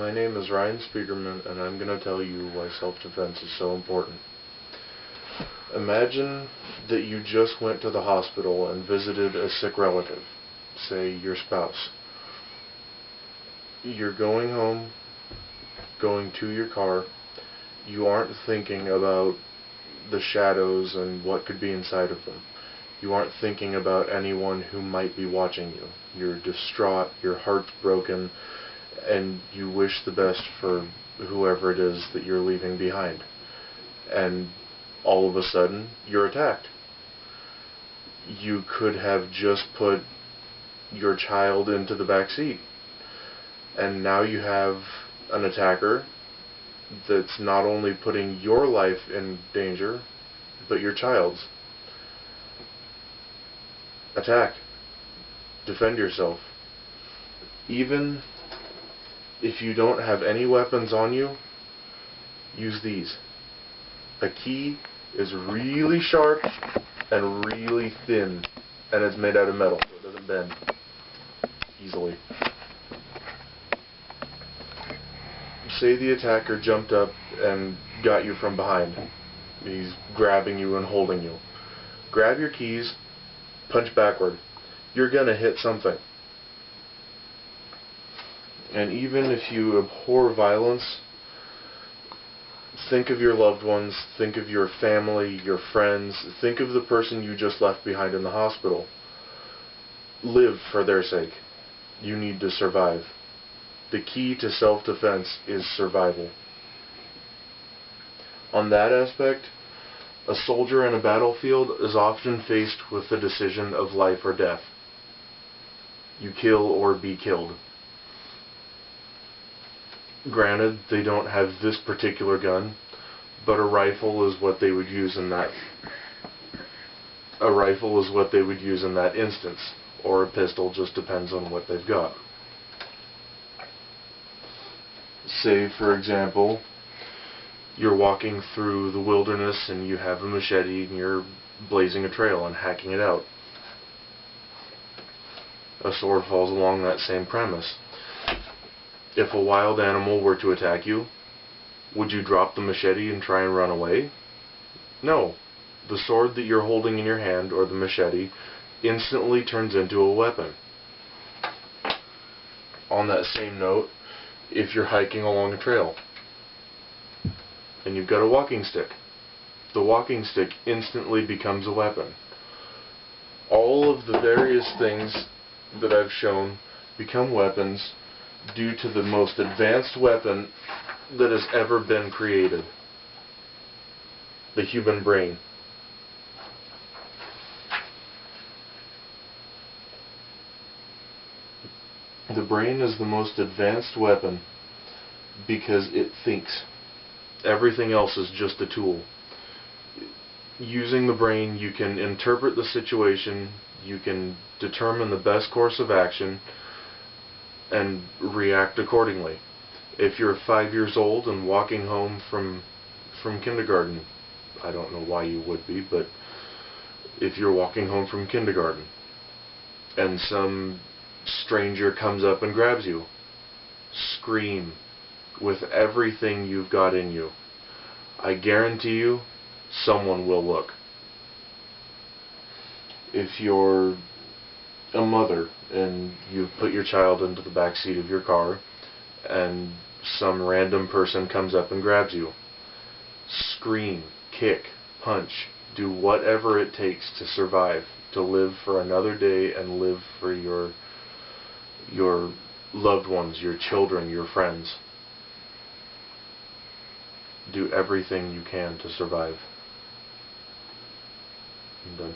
My name is Ryan Spiegerman, and I'm going to tell you why self-defense is so important. Imagine that you just went to the hospital and visited a sick relative, say your spouse. You're going home, going to your car. You aren't thinking about the shadows and what could be inside of them. You aren't thinking about anyone who might be watching you. You're distraught, your heart's broken, and you wish the best for whoever it is that you're leaving behind. And all of a sudden, you're attacked. You could have just put your child into the back seat, and now you have an attacker that's not only putting your life in danger, but your child's. Attack. Defend yourself. Even if you don't have any weapons on you, use these. A key is really sharp and really thin, and it's made out of metal, so it doesn't bend easily. Say the attacker jumped up and got you from behind. He's grabbing you and holding you. Grab your keys, punch backward. You're going to hit something. And even if you abhor violence, think of your loved ones, think of your family, your friends, think of the person you just left behind in the hospital. Live for their sake. You need to survive. The key to self-defense is survival. On that aspect, a soldier in a battlefield is often faced with the decision of life or death. You kill or be killed. Granted, they don't have this particular gun, but a rifle is what they would use in that. A rifle is what they would use in that instance, or a pistol, just depends on what they've got. Say, for example, you're walking through the wilderness and you have a machete and you're blazing a trail and hacking it out. A sword falls along that same premise. If a wild animal were to attack you, would you drop the machete and try and run away? No. The sword that you're holding in your hand, or the machete, instantly turns into a weapon. On that same note, if you're hiking along a trail and you've got a walking stick, the walking stick instantly becomes a weapon. All of the various things that I've shown become weapons due to the most advanced weapon that has ever been created: the human brain. The brain is the most advanced weapon because it thinks. Everything else is just a tool. Using the brain, you can interpret the situation, you can determine the best course of action, and react accordingly. If you're 5 years old and walking home from kindergarten, I don't know why you would be, but if you're walking home from kindergarten and some stranger comes up and grabs you, scream with everything you've got in you. I guarantee you, someone will look. If you're a mother and you've put your child into the back seat of your car and some random person comes up and grabs you, scream, kick, punch, do whatever it takes to survive, to live for another day and live for your loved ones, your children, your friends. Do everything you can to survive. I'm done.